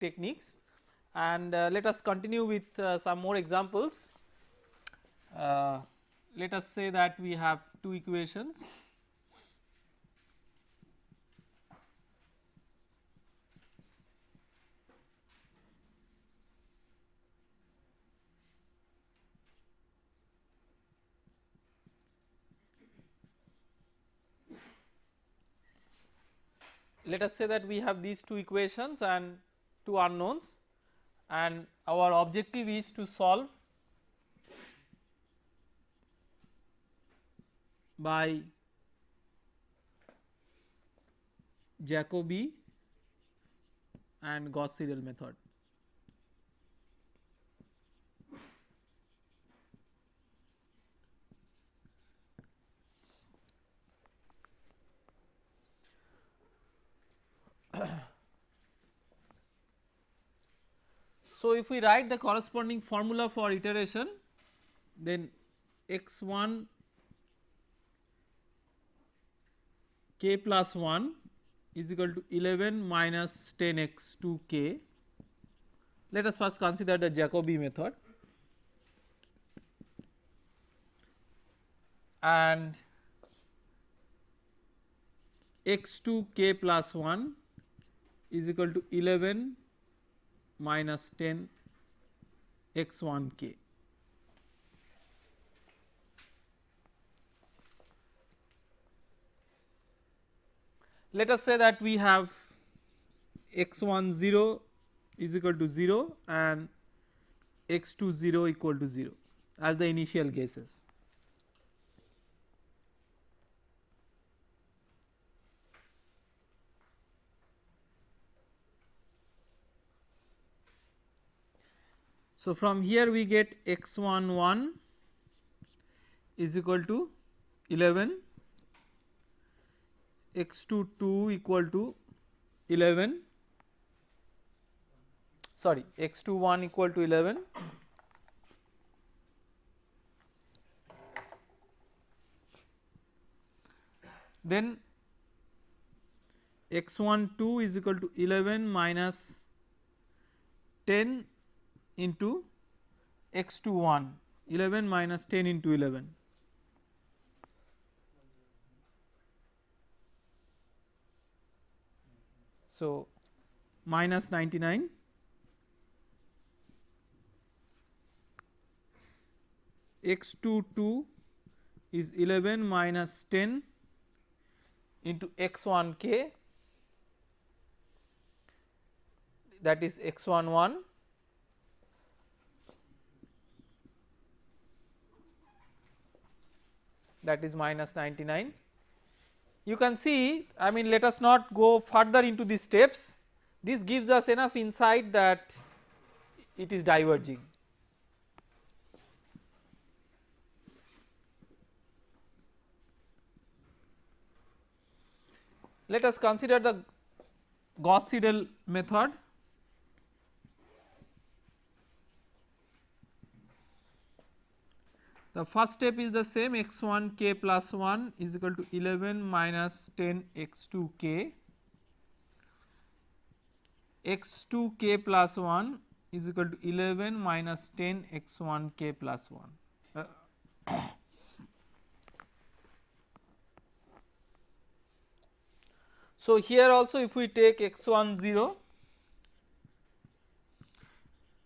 techniques, and let us continue with some more examples. Let us say that we have two equations. Let us say that we have these two equations and two unknowns, and our objective is to solve by Jacobi and Gauss-Seidel method. So, if we write the corresponding formula for iteration, then x1 k plus 1 is equal to 11 minus 10 x 2 k. Let us first consider the Jacobi method, and x 2 k plus 1 is equal to 11 minus 10 x 1 k. Let us say that we have x 1 0 is equal to 0 and x 2 0 equal to 0 as the initial guesses. So, from here we get x 1 1 is equal to 11, x 2 2 equal to 11, sorry, x 2 1 equal to 11, then x 1 2 is equal to 11 minus 10 into x 2 1, 11 minus 10 into 11. So, minus 99, x 2 2 is 11 minus 10 into x 1 k, that is x 1 1, that is minus 99. You can see, I mean, let us not go further into these steps, this gives us enough insight that it is diverging. Let us consider the Gauss-Seidel method. The first step is the same, x 1 k plus 1 is equal to 11 minus 10 x 2 k, x 2 k plus 1 is equal to 11 minus 10 x 1 k plus 1. So, here also if we take x 1 0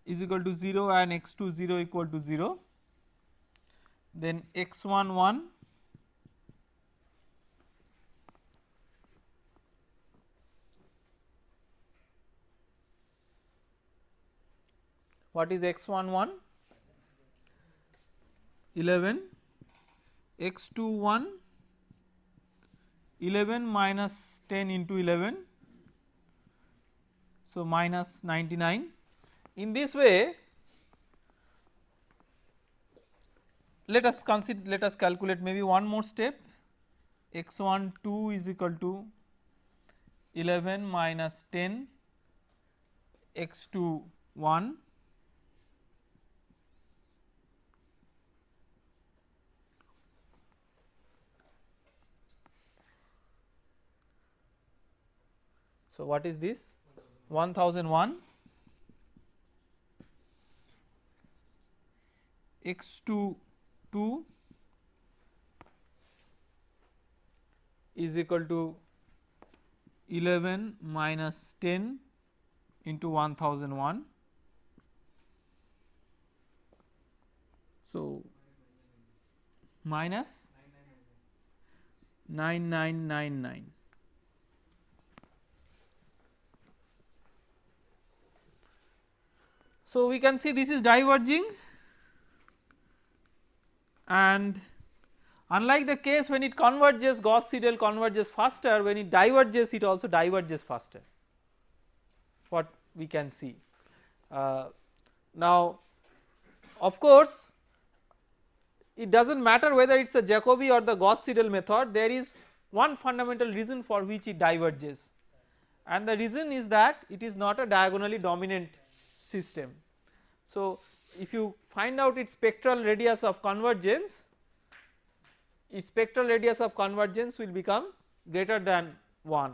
is equal to 0 and x 2 0 equal to 0, then x 1 1 what is x 1 1? 11, x 2 1 11 minus 10 into 11, so minus 99. In this way, let us consider, let us calculate maybe one more step, x 1 2 is equal to 11 minus 10 x 2 1, so what is this? 1001 x2 2 is equal to 11 minus 10 into 1001. So, minus 9999. So, we can see this is diverging, and unlike the case when it converges, Gauss Seidel converges faster, when it diverges it also diverges faster, what we can see. Now of course it does not matter whether it is a Jacobi or the Gauss Seidel method, there is one fundamental reason for which it diverges, and the reason is that it is not a diagonally dominant system. So if you find out its spectral radius of convergence, its spectral radius of convergence will become greater than 1,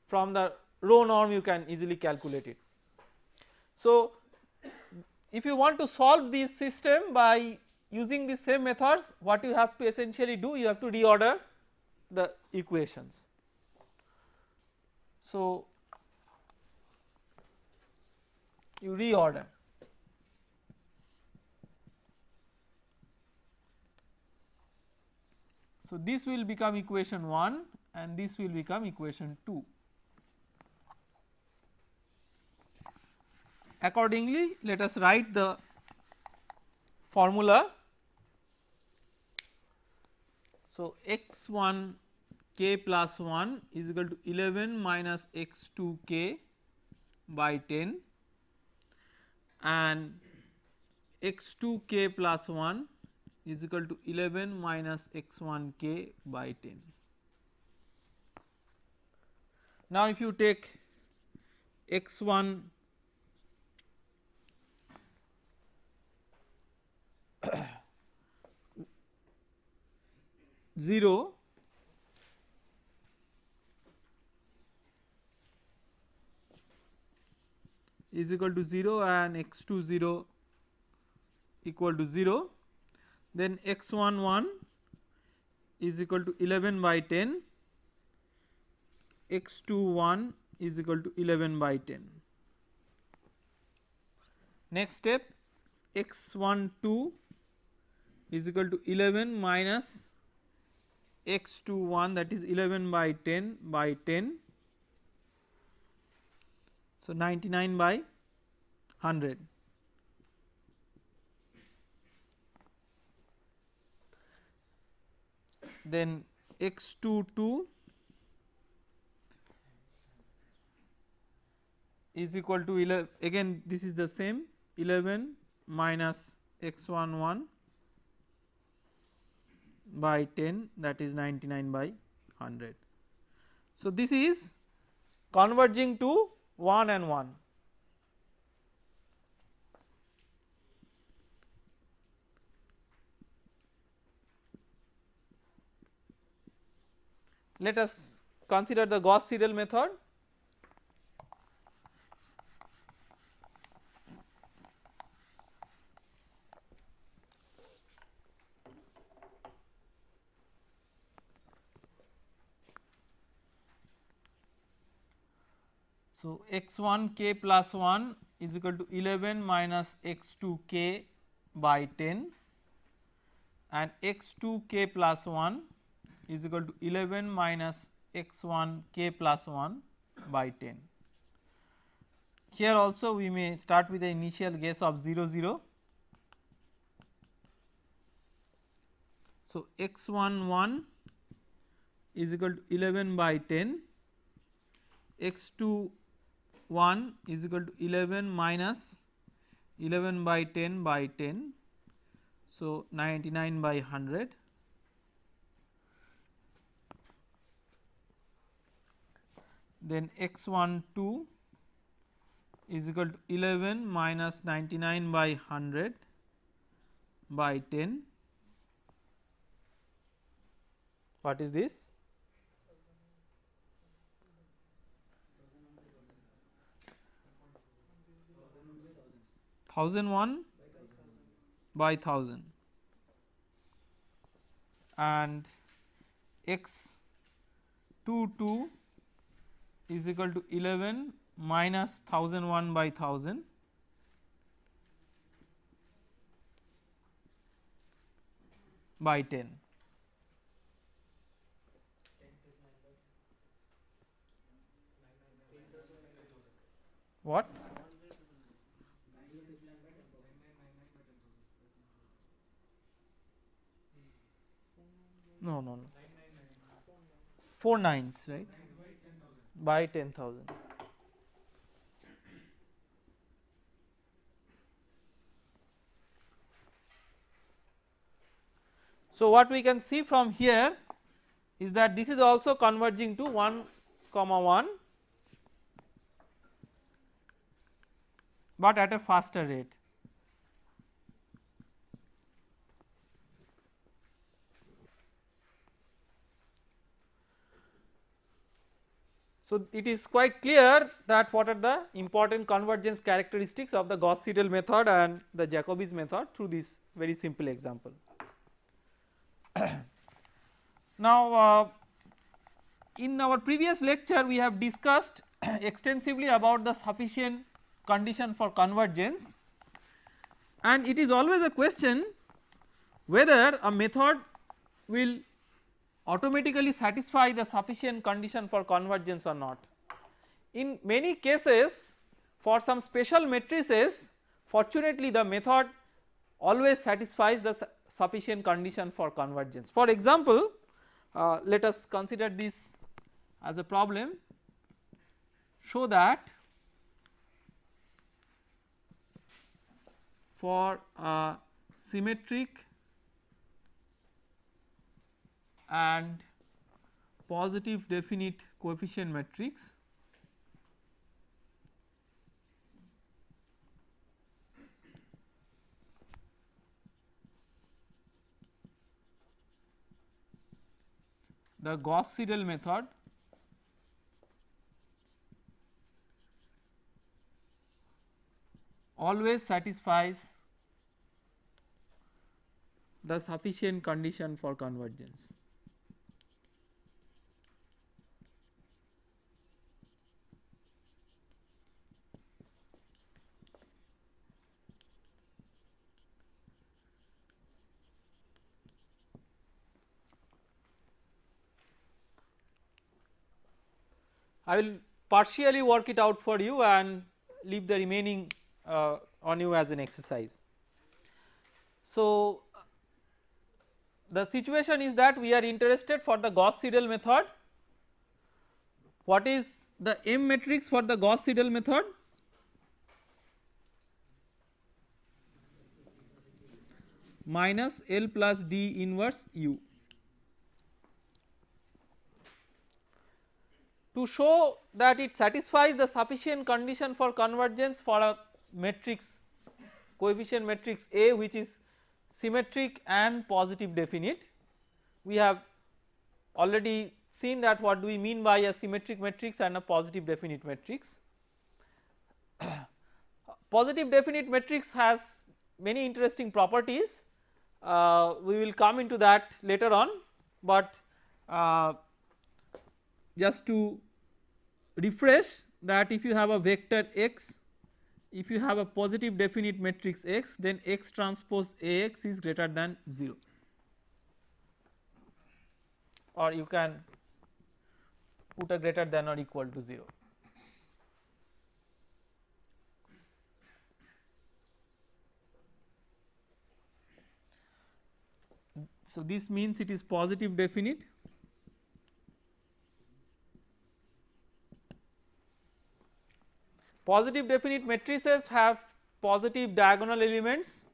from the rho norm you can easily calculate it. So if you want to solve this system by using the same methods, what you have to essentially do, you have to reorder the equations. So you reorder. So this will become equation 1 and this will become equation 2. Accordingly, let us write the formula. So x1 k plus 1 is equal to 11 minus x2 k by 10, and x2 k plus 1 is equal to 11 minus x1 k by 10. Now if you take x1 0 is equal to 0 and x2 0 equal to 0, then x1 1 is equal to 11 by 10, x2 1 is equal to 11 by 10. Next step, x1 2 is equal to 11 minus x2 1, that is 11 by 10 by 10. So 99 by 100. Then x2 2 is equal to 11, again this is the same, 11 minus x1 1 by 10, that is 99 by 100. So this is converging to 1 and 1. Let us consider the Gauss Seidel method. So x1 k plus 1 is equal to 11 minus x2 k by 10, and x2 k plus 1 is equal to 11 minus x1 k plus 1 by 10. Here also we may start with the initial guess of 0 0. So x1 1 is equal to 11 by 10, x2 1 is equal to 11 minus 11 by 10 by 10, so 99 by 100. Then x1 2 is equal to 11 minus 99 by 100 by 10. What is this? 1001 by 1000 and x 22 is equal to 11 minus 1001 by 1000 by 10. What? No, no, no. 4 nines, right? By 10,000. So, what we can see from here is that this is also converging to 1 comma 1, but at a faster rate. So, it is quite clear that what are the important convergence characteristics of the Gauss-Seidel method and the Jacobi's method through this very simple example. Now, in our previous lecture we have discussed extensively about the sufficient condition for convergence, and it is always a question whether a method will automatically satisfy the sufficient condition for convergence or not. In many cases for some special matrices, fortunately the method always satisfies the sufficient condition for convergence. For example, let us consider this as a problem. Show that for a symmetric and positive definite coefficient matrix, the Gauss-Seidel method always satisfies the sufficient condition for convergence. I will partially work it out for you and leave the remaining on you as an exercise. So, the situation is that we are interested for the Gauss-Seidel method. What is the M matrix for the Gauss-Seidel method? Minus L plus D inverse U. To show that it satisfies the sufficient condition for convergence for a matrix, coefficient matrix A, which is symmetric and positive definite, we have already seen that what do we mean by a symmetric matrix and a positive definite matrix. Positive definite matrix has many interesting properties, we will come into that later on, but just to refresh that if you have a vector x, if you have a positive definite matrix x, then x transpose Ax is greater than 0, or you can put a greater than or equal to 0. So, this means it is positive definite. Positive definite matrices have positive diagonal elements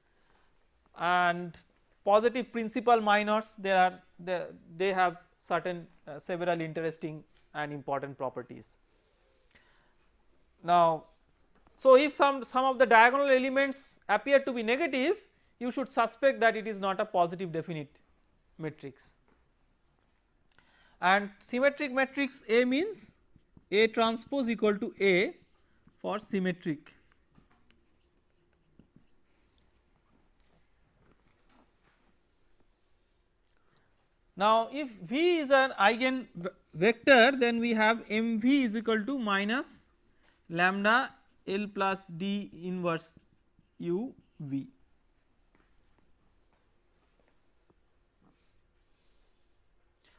and positive principal minors, they have certain several interesting and important properties. Now, so if some of the diagonal elements appear to be negative, you should suspect that it is not a positive definite matrix. And symmetric matrix A means A transpose equal to A for symmetric. Now if V is an eigen vector, then we have mV is equal to minus lambda L plus D inverse u V.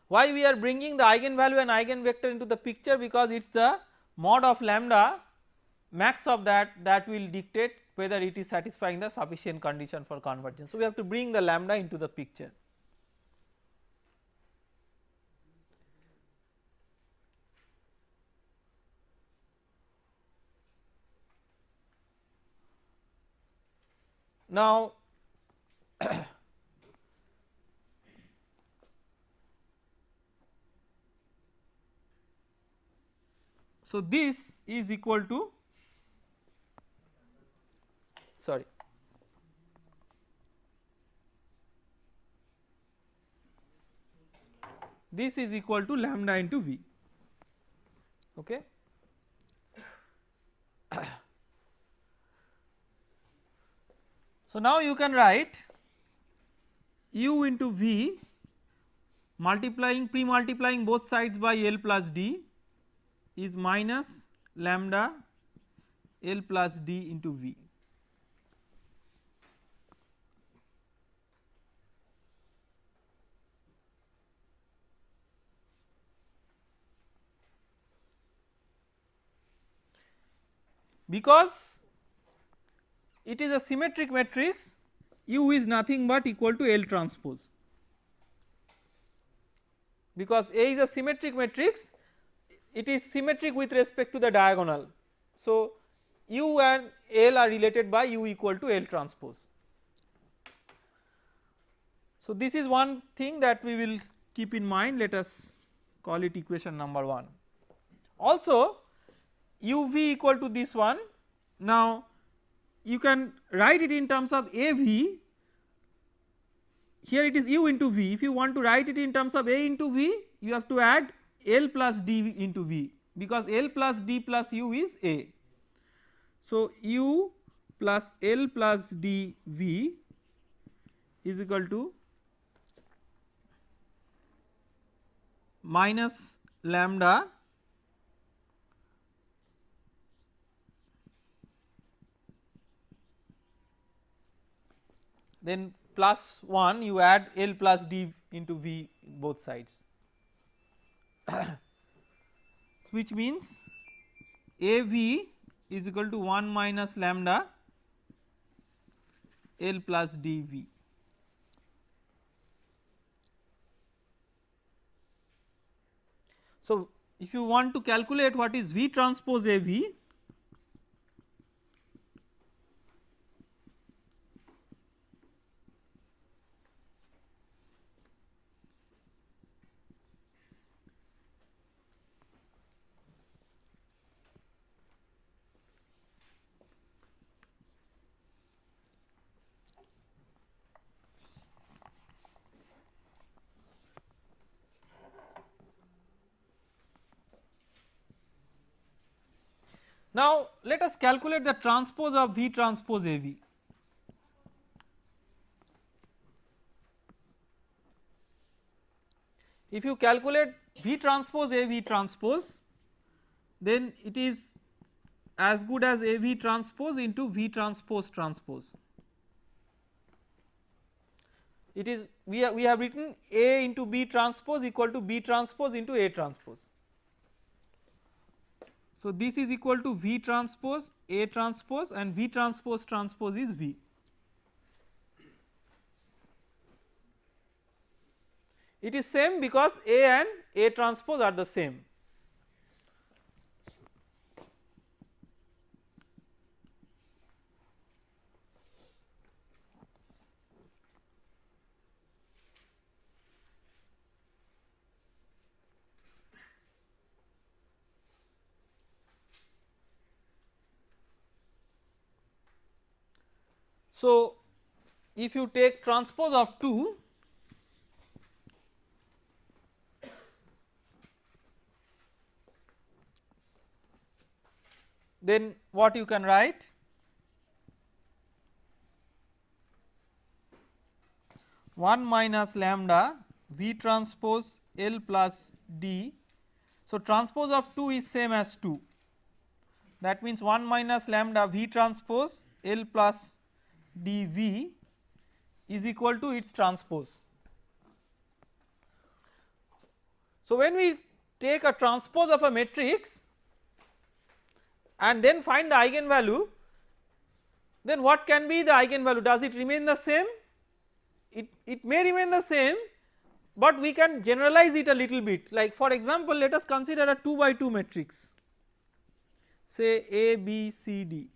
Why we are bringing the eigenvalue and eigenvector into the picture? Because it is the mod of lambda, max of that will dictate whether it is satisfying the sufficient condition for convergence. So we have to bring the lambda into the picture. Now so this is equal to, sorry, this is equal to lambda into V, okay. So now you can write u into V multiplying pre-multiplying both sides by L plus D is minus lambda L plus D into V. Because it is a symmetric matrix, U is nothing but equal to L transpose. Because A is a symmetric matrix, it is symmetric with respect to the diagonal. So U and L are related by U equal to L transpose. So this is one thing that we will keep in mind, let us call it equation number 1. Also uv equal to this one. Now you can write it in terms of AV, here it is u into V. If you want to write it in terms of A into V, you have to add L plus D into V, because L plus D plus U is A. So u plus L plus D V is equal to minus lambda then plus 1 you add L plus D into V both sides which means AV is equal to 1 minus lambda L plus dV. So if you want to calculate what is V transpose AV, now let us calculate the transpose of V transpose AV. If you calculate V transpose AV transpose, then it is as good as AV transpose into V transpose transpose. It is we have written A into B transpose equal to B transpose into A transpose. So this is equal to V transpose A transpose, and V transpose transpose is V. It is same because A and A transpose are the same. So if you take transpose of 2, then what you can write? One minus lambda V transpose L plus D. So, transpose of 2 is same as 2, that means 1 minus lambda V transpose L plus dV is equal to its transpose. So, when we take a transpose of a matrix and then find the eigenvalue, then what can be the eigenvalue? Does it remain the same? It may remain the same, but we can generalize it a little bit. Like for example, let us consider a 2 by 2 matrix, say A, B, C, D.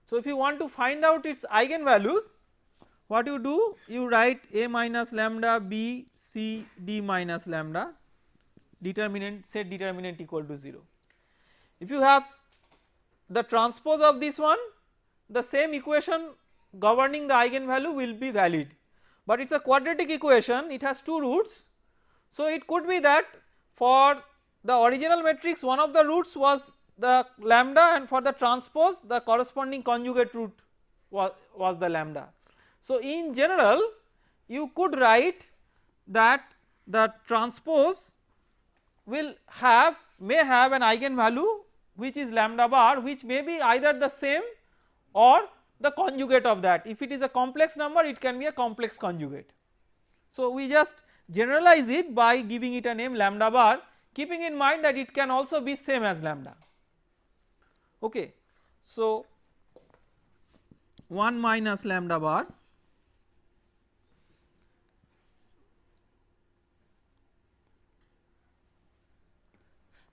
So, if you want to find out its eigenvalues, what you do? You write A minus lambda, B, C, D minus lambda, determinant, set determinant equal to 0. If you have the transpose of this one, the same equation governing the eigenvalue will be valid, but it is a quadratic equation, it has 2 roots. So, it could be that for the original matrix one of the roots was the lambda, and for the transpose the corresponding conjugate root was the lambda. So, in general you could write that the transpose will have, may have an eigenvalue which is lambda bar, which may be either the same or the conjugate of that. If it is a complex number, it can be a complex conjugate. So, we just generalize it by giving it a name lambda bar, keeping in mind that it can also be same as lambda. Okay. So, 1 minus lambda bar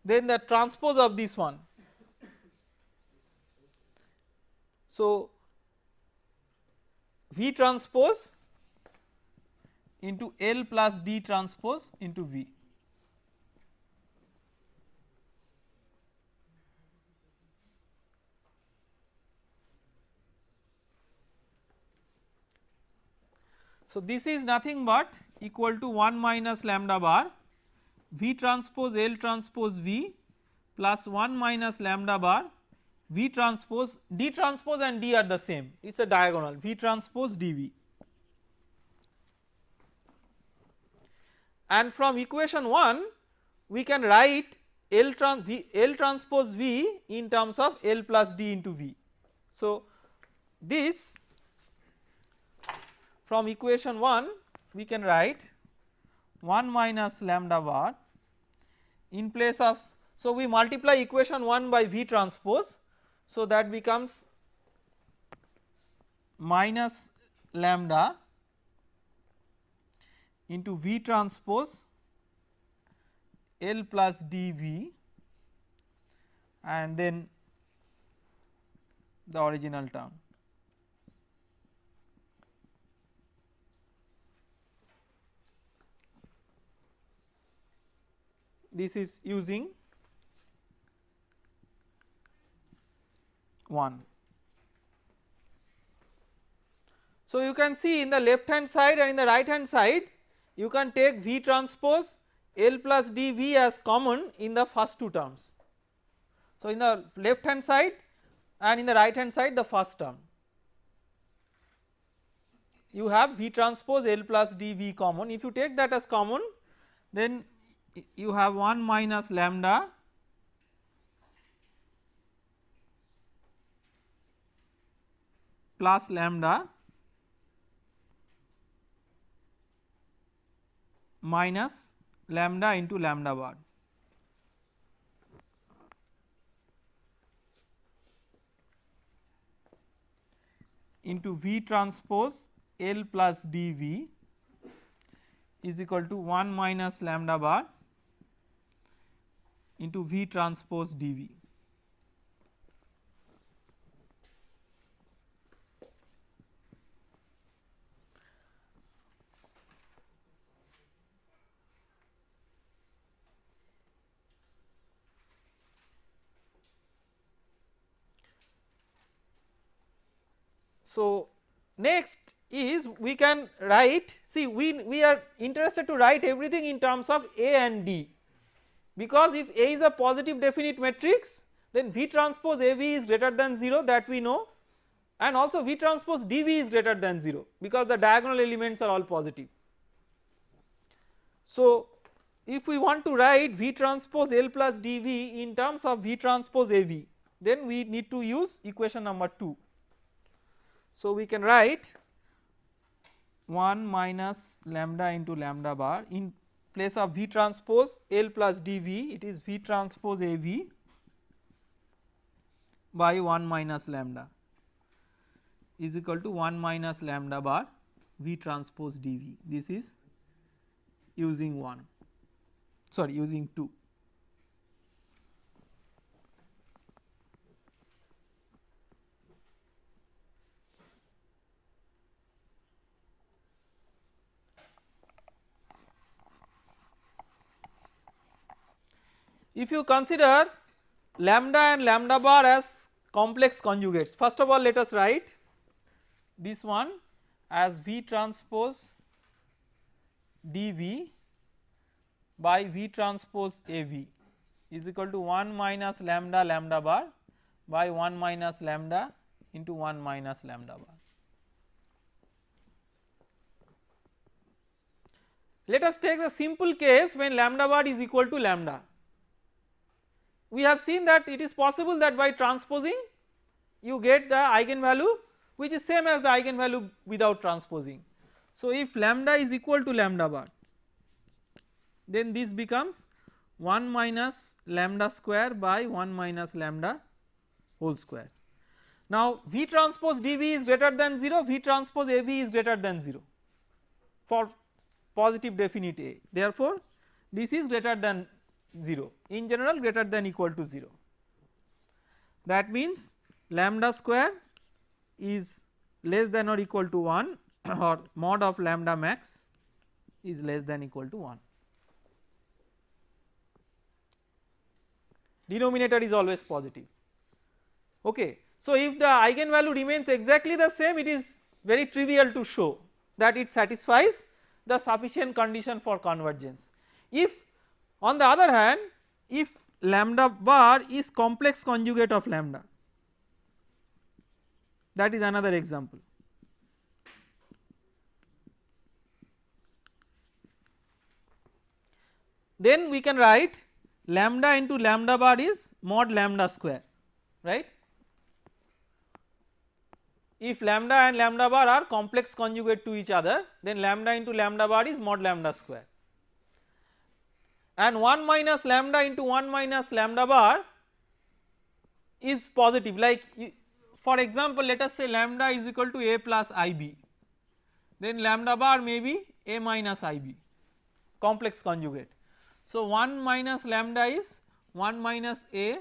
then the transpose of this one. So, V transpose into L plus D transpose into V. So, this is nothing but equal to 1 minus lambda bar V transpose L transpose V plus 1 minus lambda bar V transpose D transpose and D are the same, it is a diagonal, V transpose dV. And from equation 1 we can write L transpose V in terms of L plus D into V. So, this from equation 1 we can write 1 minus lambda bar in place of, so we multiply equation 1 by V transpose, so that becomes minus lambda into V transpose L plus dV and then the original term. This is using 1. So, you can see in the left hand side and in the right hand side you can take V transpose L plus dV as common in the first two terms. So, in the left hand side and in the right hand side the first term you have V transpose L plus dV common. If you take that as common, then you have 1 minus lambda plus lambda minus lambda into lambda bar. Into V transpose L plus dV is equal to 1 minus lambda bar into V transpose dV. So, next is we can write, see we are interested to write everything in terms of A and D, because if A is a positive definite matrix then V transpose AV is greater than 0, that we know, and also V transpose DV is greater than 0 because the diagonal elements are all positive. So if we want to write V transpose L plus dV in terms of V transpose AV, then we need to use equation number 2. So we can write 1 minus lambda into lambda bar in place of V transpose L plus dV, it is V transpose AV by 1 minus lambda is equal to 1 minus lambda bar V transpose dV. This is using 1, sorry, using 2. If you consider lambda and lambda bar as complex conjugates, first of all let us write this one as V transpose dV by V transpose AV is equal to 1 minus lambda lambda bar by 1 minus lambda into 1 minus lambda bar. Let us take the simple case when lambda bar is equal to lambda. We have seen that it is possible that by transposing you get the eigenvalue which is same as the eigenvalue without transposing. So if lambda is equal to lambda bar, then this becomes 1 minus lambda square by 1 minus lambda whole square. Now V transpose dV is greater than 0, V transpose AV is greater than 0 for positive definite A, therefore this is greater than 0, in general greater than equal to 0. That means lambda square is less than or equal to 1 or mod of lambda max is less than equal to 1. Denominator is always positive. Okay. So if the eigenvalue remains exactly the same, it is very trivial to show that it satisfies the sufficient condition for convergence. If on the other hand, if lambda bar is complex conjugate of lambda, that is another example. Then we can write lambda into lambda bar is mod lambda square, right. If lambda and lambda bar are complex conjugate to each other, then lambda into lambda bar is mod lambda square, and 1 minus lambda into 1 minus lambda bar is positive, like for example let us say lambda is equal to A plus IB, then lambda bar may be A minus IB, complex conjugate. So 1 minus lambda is 1 minus A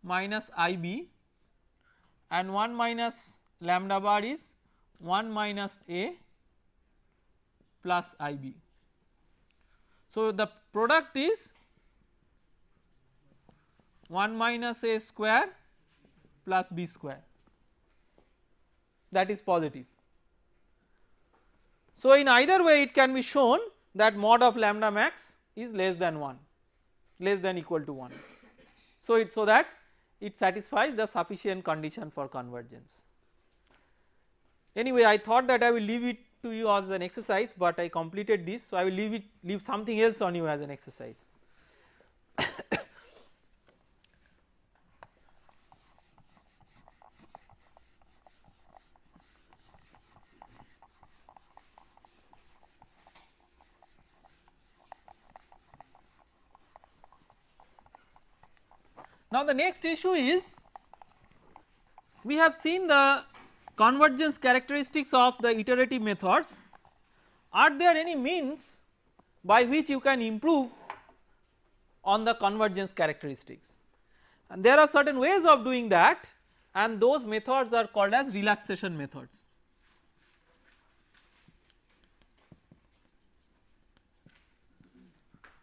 minus IB and 1 minus lambda bar is 1 minus A plus IB. So the product is 1 minus A square plus B square, that is positive. So in either way it can be shown that mod of lambda max is less than 1, less than equal to 1. So that it satisfies the sufficient condition for convergence. Anyway, I thought that I will leave it to you as an exercise, but I completed this, so I will leave something else on you as an exercise. Now the next issue is, we have seen the convergence characteristics of the iterative methods. Are there any means by which you can improve on the convergence characteristics? And there are certain ways of doing that, and those methods are called as relaxation methods.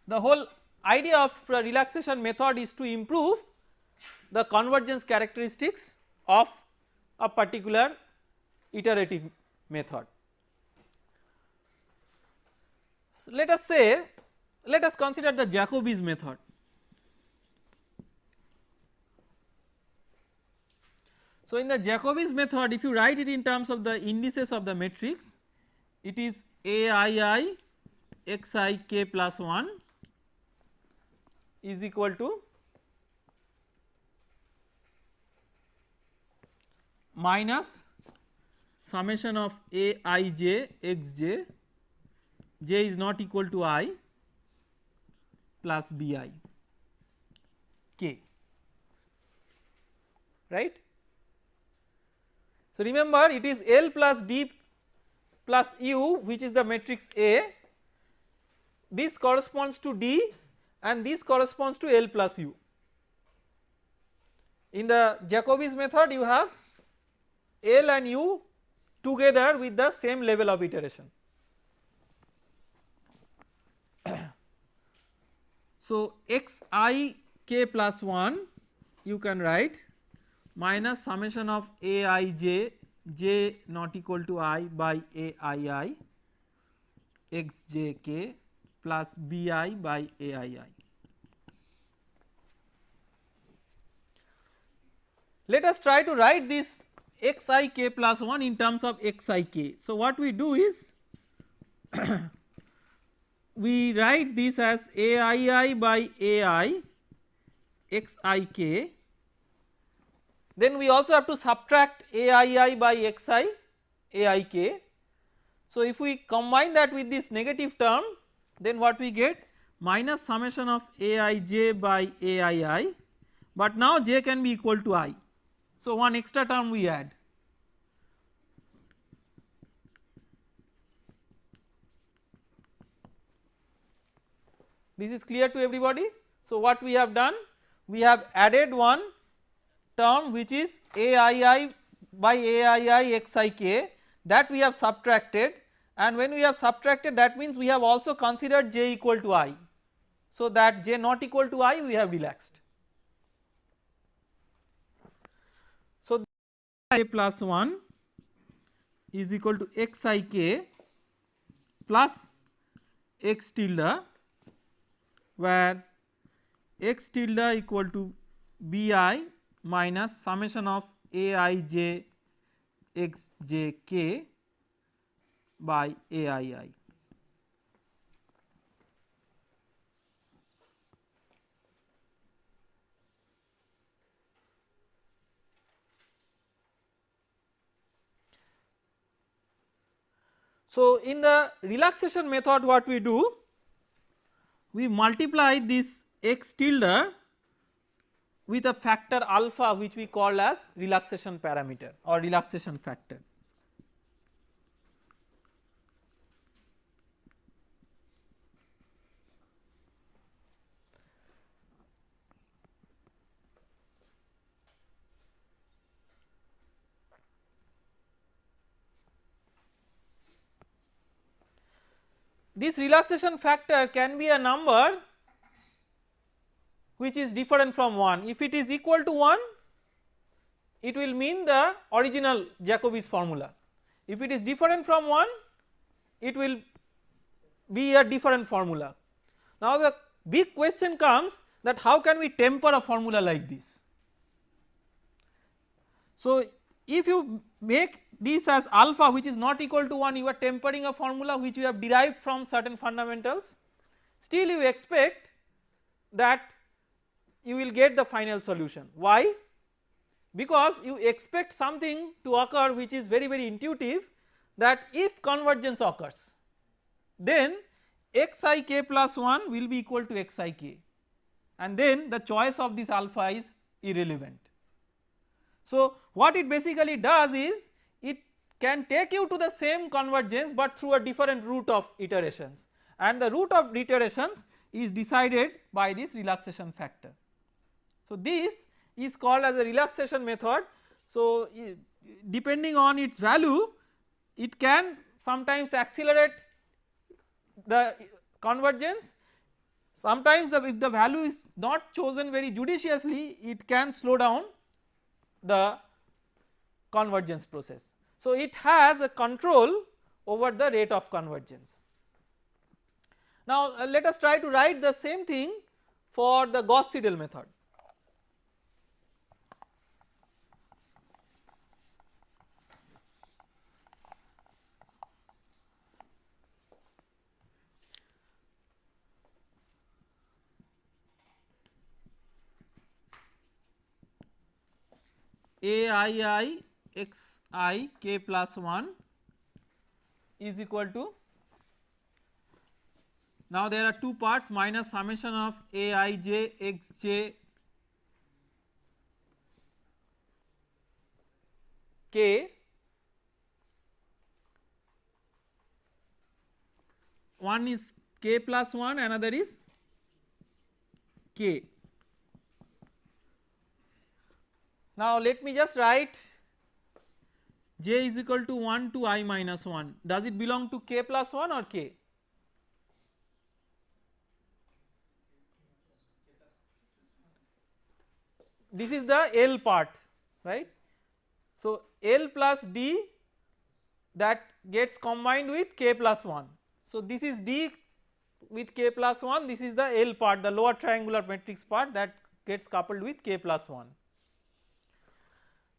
The whole idea of a relaxation method is to improve the convergence characteristics of a particular iterative method. So let us consider the Jacobi's method. So in the Jacobi's method, if you write it in terms of the indices of the matrix, it is AII xi k plus 1 is equal to minus summation of a I j x j, j is not equal to I plus b I k, right. So, remember it is L plus D plus U which is the matrix A, this corresponds to D and this corresponds to L plus U. In the Jacobi's method you have L and U together with the same level of iteration. So, xi k plus 1 you can write minus summation of a I j, j not equal to I by a I I x j k plus b I by a I I. Let us try to write this xi k plus 1 in terms of xi k. So, what we do is we write this as aii by ai xi k, then we also have to subtract aii by xi ai k. So, if we combine that with this negative term, then what we get minus summation of aij by aii, but now j can be equal to I. So, one extra term we add. This is clear to everybody. So, what we have done, we have added one term which is aii by aii xik, that we have subtracted, and when we have subtracted that means we have also considered j equal to I. So, that j not equal to I we have relaxed. So, I plus 1 is equal to xik plus x tilde, where x tilde equal to bi minus summation of aij xjk by aii. So, in the relaxation method what we do, we multiply this x tilde with a factor alpha which we call as relaxation parameter or relaxation factor. This relaxation factor can be a number which is different from 1. If it is equal to 1, it will mean the original Jacobi's formula. If it is different from 1, it will be a different formula. Now, the big question comes that how can we temper a formula like this. So, if you make this as alpha which is not equal to 1, you are tempering a formula which you have derived from certain fundamentals, still you expect that you will get the final solution. Why? Because you expect something to occur which is very intuitive, that if convergence occurs then xik plus 1 will be equal to xik, and then the choice of this alpha is irrelevant. So, what it basically does is it can take you to the same convergence but through a different route of iterations, and the route of iterations is decided by this relaxation factor. So, this is called as a relaxation method. So, depending on its value it can sometimes accelerate the convergence, sometimes if the value is not chosen very judiciously it can slow down the convergence process. So, it has a control over the rate of convergence. Now, let us try to write the same thing for the Gauss-Seidel method. aii xi k plus 1 is equal to, now there are two parts, minus summation of aij xj k, one is k plus 1, another is k. Now let me just write j is equal to 1 to I minus 1. Does it belong to k plus 1 or k? This is the L part, right. So L plus D that gets combined with k plus 1. So this is D with k plus 1, this is the L part, the lower triangular matrix part that gets coupled with k plus 1.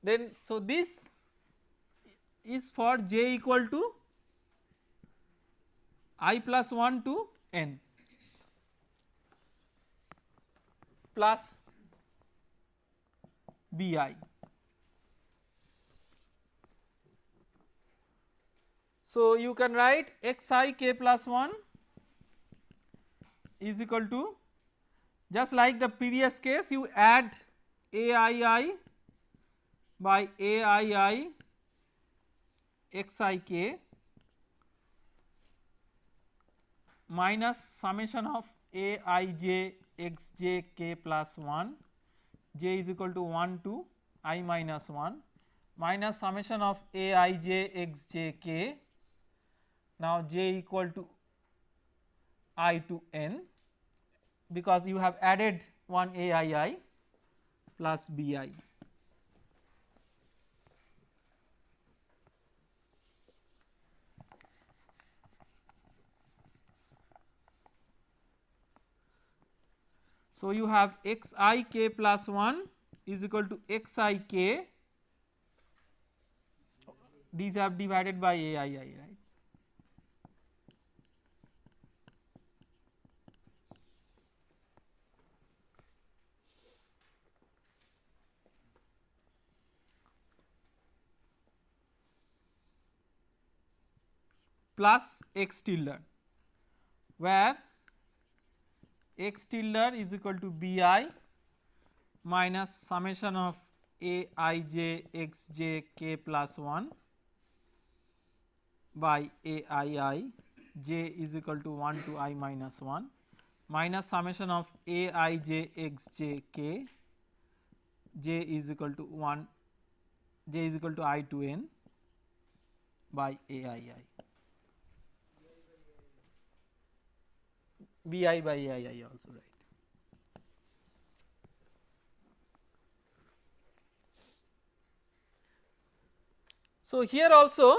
Then so this is for j equal to I plus 1 to n plus bi. So you can write xi k plus 1 is equal to, just like the previous case, you add aii by aii xik minus summation of aij xj k plus 1, j is equal to 1 to I minus 1 minus summation of aij xj k, now j equal to I to n, because you have added one aii plus bi. So you have xi k plus 1 is equal to xi k, these have divided by aii, right. Plus x tilde, where x tilde is equal to bi minus summation of aij xj k plus 1 by aii j is equal to 1 to I minus 1 minus summation of aij xj k, j is equal to 1, j is equal to I to n by aii, bi by aii also, right. So here also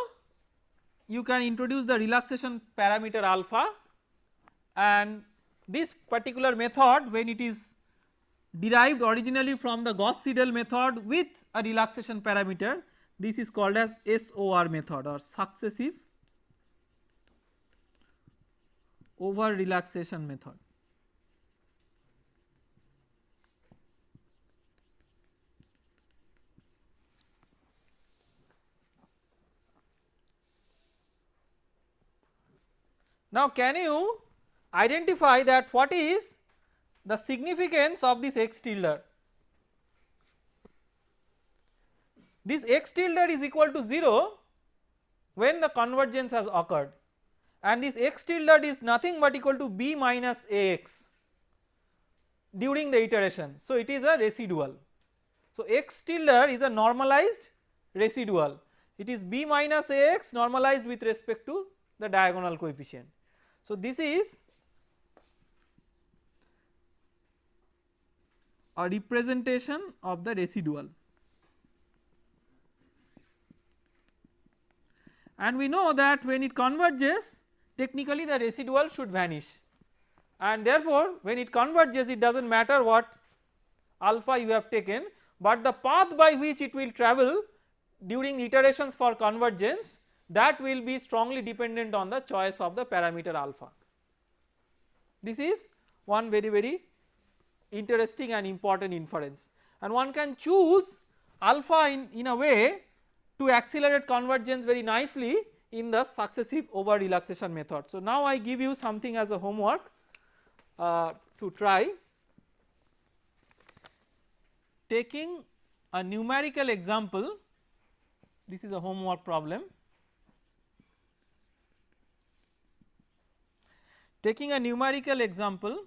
you can introduce the relaxation parameter alpha, and this particular method, when it is derived originally from the Gauss-Seidel method with a relaxation parameter, this is called as SOR method, or successive over relaxation method. Now can you identify that what is the significance of this x tilde? This x tilde is equal to 0 when the convergence has occurred, and this x tilde is nothing but equal to b minus ax during the iteration. So it is a residual. So x tilde is a normalized residual, it is b minus ax normalized with respect to the diagonal coefficient. So this is a representation of the residual, and we know that when it converges, technically the residual should vanish, and therefore when it converges it does not matter what alpha you have taken, but the path by which it will travel during iterations for convergence, that will be strongly dependent on the choice of the parameter alpha. This is one very interesting and important inference, and one can choose alpha in a way to accelerate convergence very nicely in the successive over relaxation method. So now I give you something as a homework to try, taking a numerical example. This is a homework problem. Taking a numerical example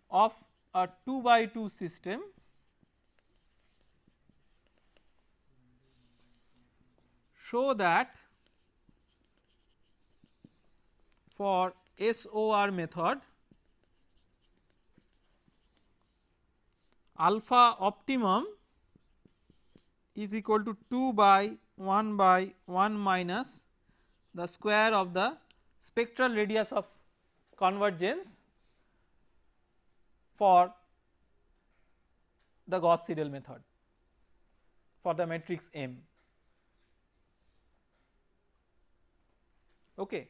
of a 2 by 2 system, show that for SOR method alpha optimum is equal to 2 by 1 minus the square of the spectral radius of convergence for the Gauss Seidel method for the matrix M. Okay.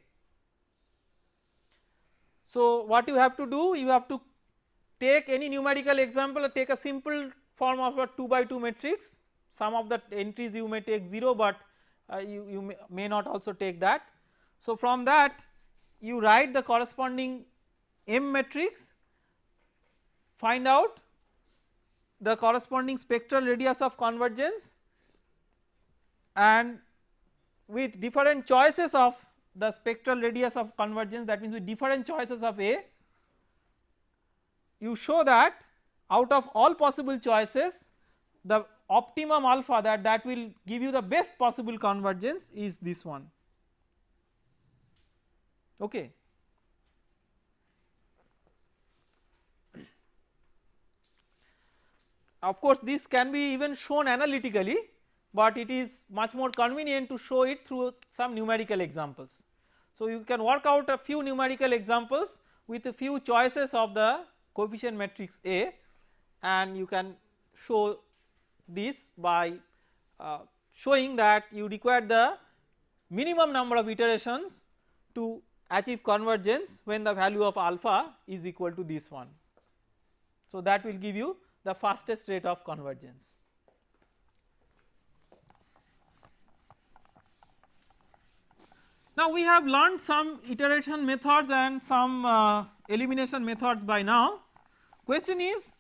So what you have to do, you have to take any numerical example or take a simple form of a 2 by 2 matrix. Some of the entries you may take 0, but you may not also take that. So from that you write the corresponding M matrix, find out the corresponding spectral radius of convergence, and with different choices of the spectral radius of convergence, that means with different choices of A, you show that out of all possible choices the optimum alpha that will give you the best possible convergence is this one. Okay. Of course this can be even shown analytically, but it is much more convenient to show it through some numerical examples. So you can work out a few numerical examples with a few choices of the coefficient matrix A, and you can show this by showing that you require the minimum number of iterations to achieve convergence when the value of alpha is equal to this one. So that will give you the fastest rate of convergence. Now we have learned some iteration methods and some elimination methods by now. Question is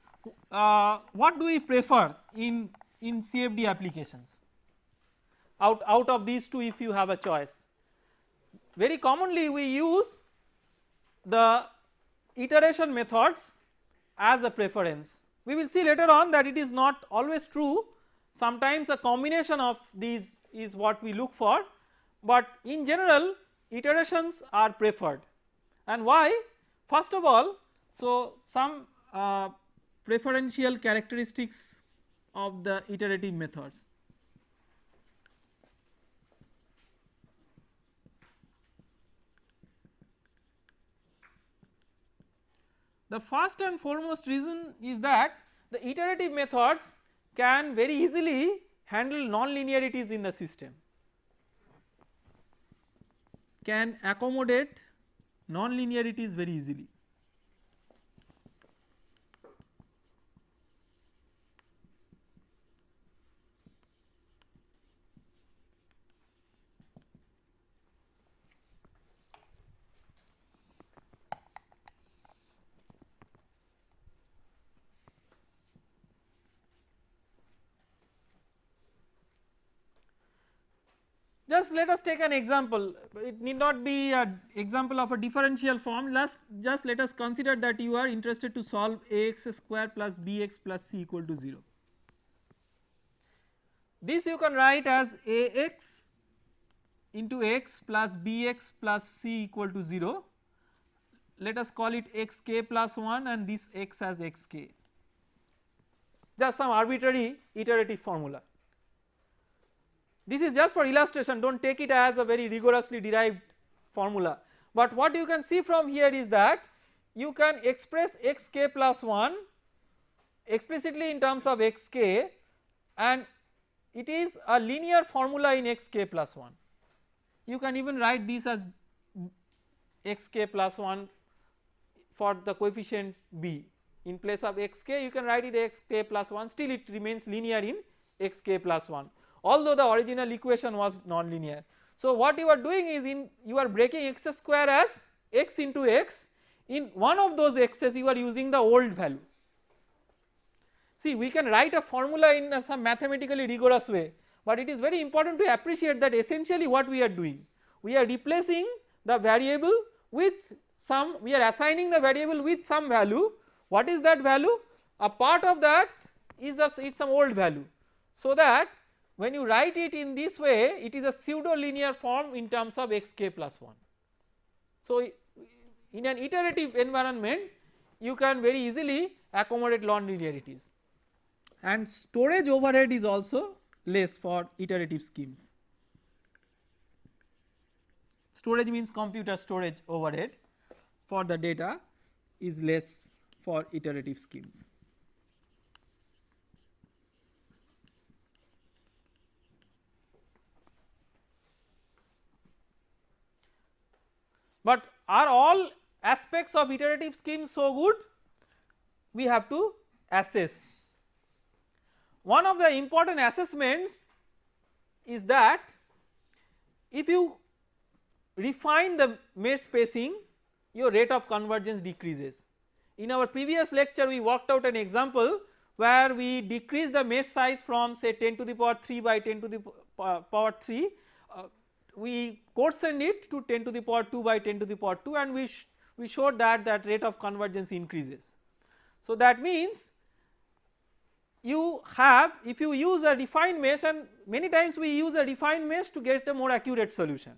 what do we prefer in CFD applications out of these two if you have a choice. Very commonly we use the iteration methods as a preference. We will see later on that it is not always true, sometimes a combination of these is what we look for, but in general iterations are preferred. And why? First of all, so some preferential characteristics of the iterative methods. The first and foremost reason is that the iterative methods can very easily handle non-linearities in the system, can accommodate non-linearities very easily. Just let us take an example, it need not be an example of a differential form, just let us consider that you are interested to solve ax square plus bx plus c equal to 0. This you can write as ax into x plus bx plus c equal to 0, let us call it xk plus 1 and this x as xk, just some arbitrary iterative formula. This is just for illustration, do not take it as a very rigorously derived formula, but what you can see from here is that you can express xk plus 1 explicitly in terms of xk, and it is a linear formula in xk plus 1. You can even write this as xk plus 1 for the coefficient b in place of xk you can write it xk plus 1, still it remains linear in xk plus 1, although the original equation was non-linear. So what you are doing is you are breaking x square as x into x, in one of those x's you are using the old value. See, we can write a formula in some mathematically rigorous way, but it is very important to appreciate that essentially what we are doing, we are replacing the variable with some, we are assigning the variable with some value. What is that value? A part of that is some old value, so that when you write it in this way it is a pseudo linear form in terms of xk plus 1. So in an iterative environment you can very easily accommodate non-linearities, and storage overhead is also less for iterative schemes. Storage means computer storage overhead for the data is less for iterative schemes. But are all aspects of iterative schemes so good? We have to assess. One of the important assessments is that if you refine the mesh spacing, your rate of convergence decreases. In our previous lecture we worked out an example where we decrease the mesh size from say 10 to the power 3 by 10 to the power 3, we coarsened it to 10 to the power 2 by 10 to the power 2, and we showed that rate of convergence increases. So that means you have, if you use a defined mesh, and many times we use a defined mesh to get a more accurate solution,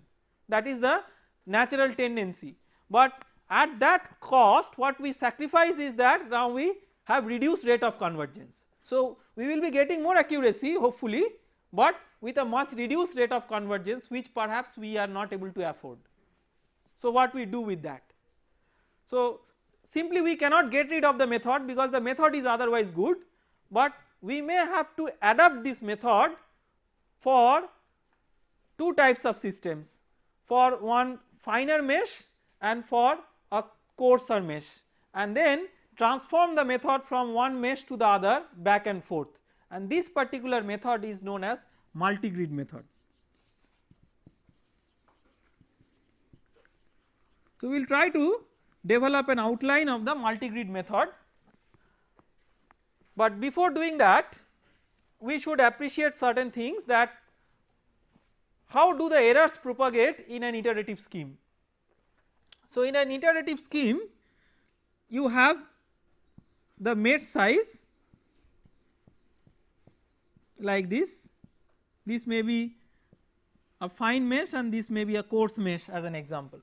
that is the natural tendency, but at that cost what we sacrifice is that now we have reduced rate of convergence. So we will be getting more accuracy hopefully, but with a much reduced rate of convergence which perhaps we are not able to afford. So what we do with that? So simply we cannot get rid of the method because the method is otherwise good, but we may have to adapt this method for two types of systems, for one finer mesh and for a coarser mesh, and then transform the method from one mesh to the other back and forth, and this particular method is known as multi-grid method. So we will try to develop an outline of the multi-grid method, but before doing that we should appreciate certain things, that how do the errors propagate in an iterative scheme. So in an iterative scheme you have the mesh size like this may be a fine mesh and this may be a coarse mesh as an example.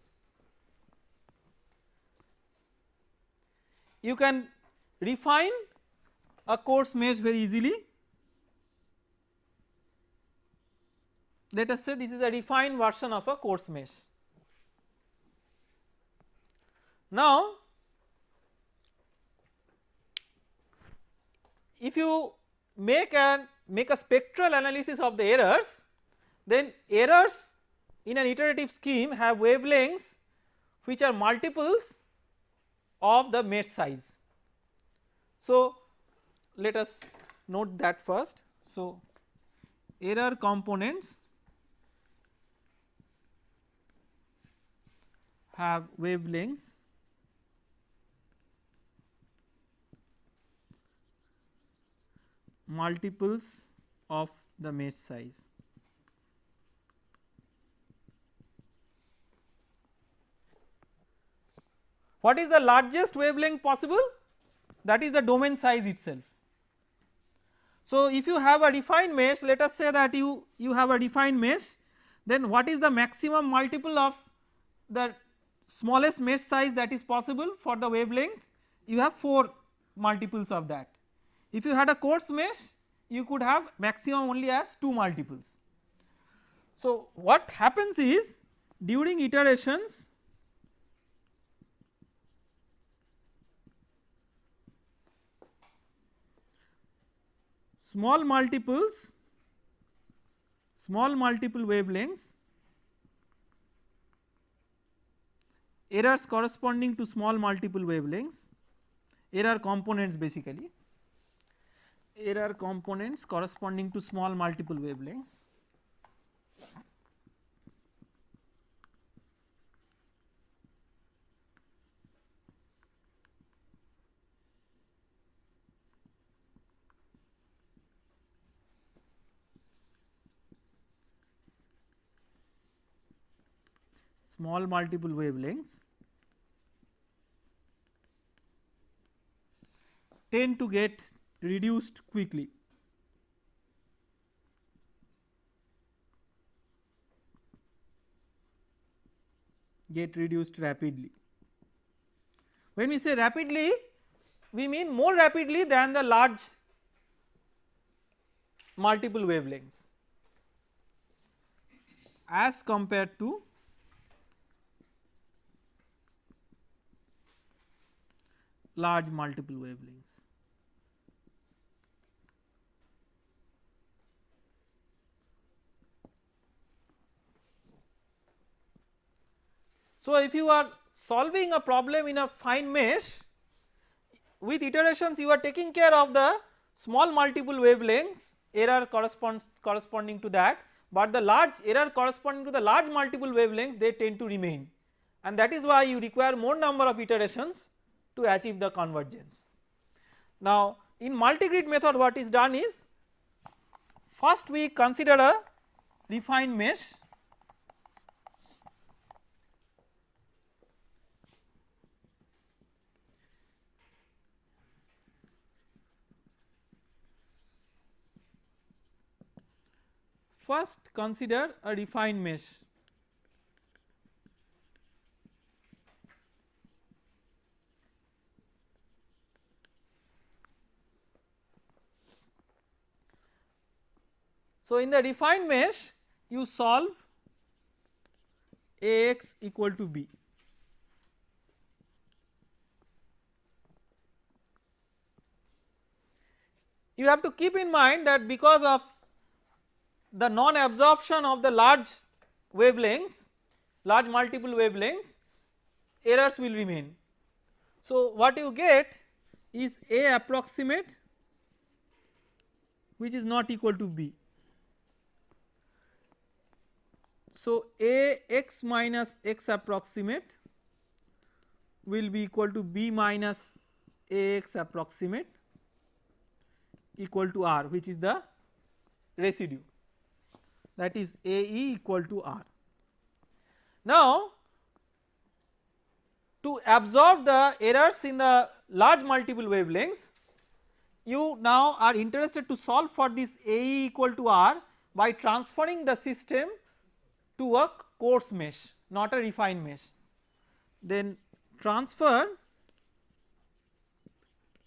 You can refine a coarse mesh very easily. Let us say this is a refined version of a coarse mesh. Now if you make a spectral analysis of the errors, then errors in an iterative scheme have wavelengths which are multiples of the mesh size. So let us note that first. So error components have wavelengths multiples of the mesh size. What is the largest wavelength possible? That is the domain size itself. So if you have a defined mesh, let us say that you have a defined mesh, then what is the maximum multiple of the smallest mesh size that is possible for the wavelength? You have 4 multiples of that. If you had a coarse mesh you could have maximum only as 2 multiples. So what happens is during iterations small multiple wavelengths, errors corresponding to small multiple wavelengths, error components basically, error components corresponding to small multiple wavelengths. Small multiple wavelengths tend to get reduced quickly. Get reduced rapidly. When we say rapidly, we mean more rapidly than the large multiple wavelengths as compared to large multiple wavelengths. So, if you are solving a problem in a fine mesh, with iterations you are taking care of the small multiple wavelengths error corresponding to that, but the large error corresponding to the large multiple wavelengths they tend to remain, and that is why you require more number of iterations to achieve the convergence. Now in multi-grid method what is done is, first we consider a refined mesh. First consider a refined mesh. So in the refined mesh you solve Ax equal to b. You have to keep in mind that because of the non absorption of the large wavelengths, large multiple wavelengths, errors will remain. So what you get is A approximate which is not equal to b. So Ax minus x approximate will be equal to b minus Ax approximate equal to r, which is the residue, that is Ae equal to r. Now to absorb the errors in the large multiple wavelengths, you now are interested to solve for this Ae equal to r by transferring the system to a coarse mesh, not a refined mesh. Then transfer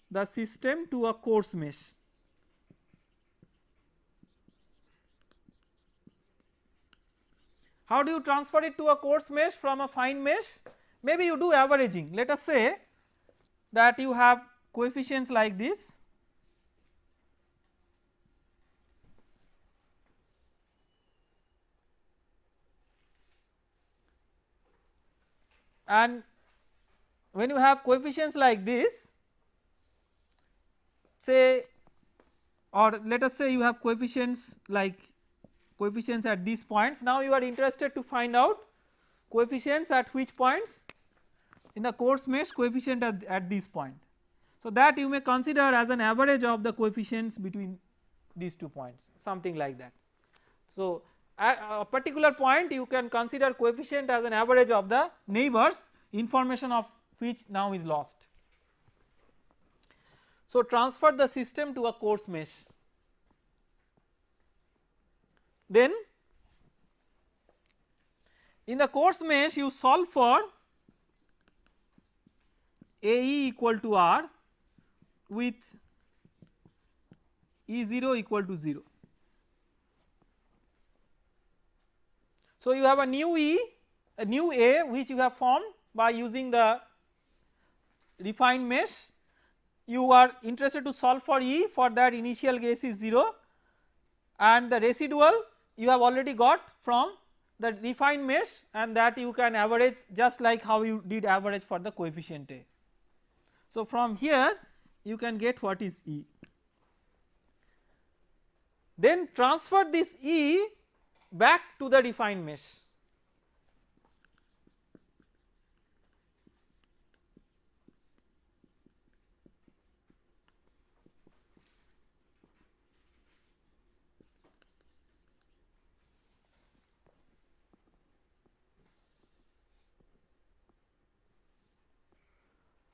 the system to a coarse mesh. How do you transfer it to a coarse mesh from a fine mesh? Maybe you do averaging. Let us say that you have coefficients like this, and when you have coefficients like this, say, or let us say you have coefficients like coefficients at these points. Now you are interested to find out coefficients at which points in the coarse mesh, coefficient at this point. So that you may consider as an average of the coefficients between these 2 points, something like that. So at a particular point you can consider coefficient as an average of the neighbors, information of which now is lost. So transfer the system to a coarse mesh. Then in the coarse mesh you solve for Ae equal to r with E0 equal to 0. So you have a new E, a new A which you have formed by using the refined mesh. You are interested to solve for E, for that initial guess is 0, and the residual you have already got from the refined mesh, and that you can average just like how you did average for the coefficient A. So from here you can get what is E. Then transfer this E back to the defined mesh.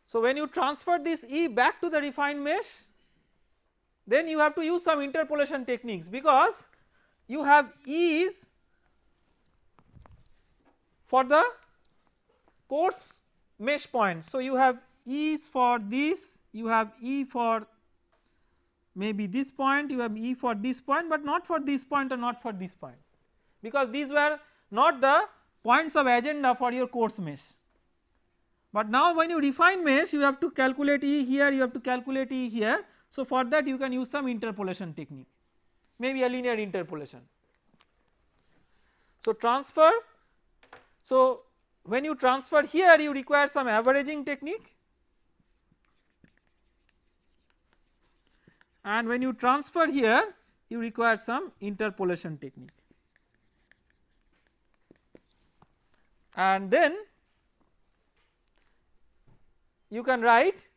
So when you transfer this E back to the defined mesh, then you have to use some interpolation techniques, because you have E's for the coarse mesh points. So you have E's for this, you have E for maybe this point, you have E for this point, but not for this point or not for this point, because these were not the points of agenda for your coarse mesh. But now when you define mesh, you have to calculate E here, you have to calculate E here. So for that you can use some interpolation technique, maybe a linear interpolation. So transfer, so when you transfer here you require some averaging technique, and when you transfer here you require some interpolation technique. And then you can write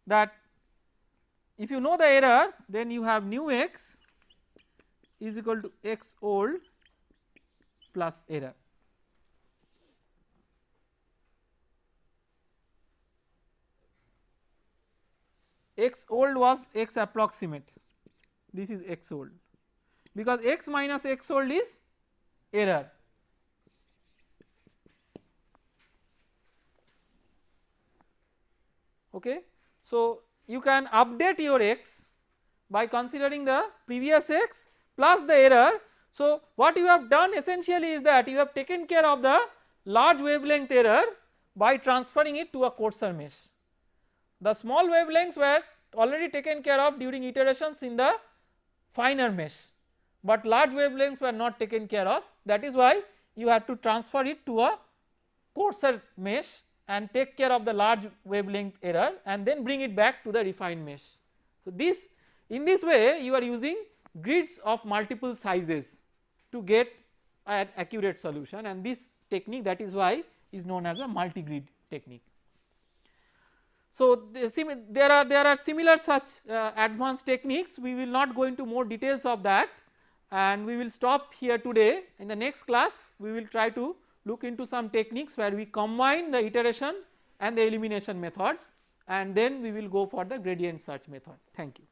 that if you know the error, then you have nu x is equal to x old plus error. X old was x approximate, this is x old, because x minus x old is error. Okay. So you can update your x by considering the previous x plus the error. So what you have done essentially is that you have taken care of the large wavelength error by transferring it to a coarser mesh. The small wavelengths were already taken care of during iterations in the finer mesh, but large wavelengths were not taken care of, that is why you have to transfer it to a coarser mesh and take care of the large wavelength error and then bring it back to the refined mesh. So this, in this way you are using grids of multiple sizes to get an accurate solution, and this technique, that is why, is known as a multi-grid technique. So there are similar such advanced techniques. We will not go into more details of that, and we will stop here today. In the next class we will try to look into some techniques where we combine the iteration and the elimination methods, and then we will go for the gradient search method. Thank you.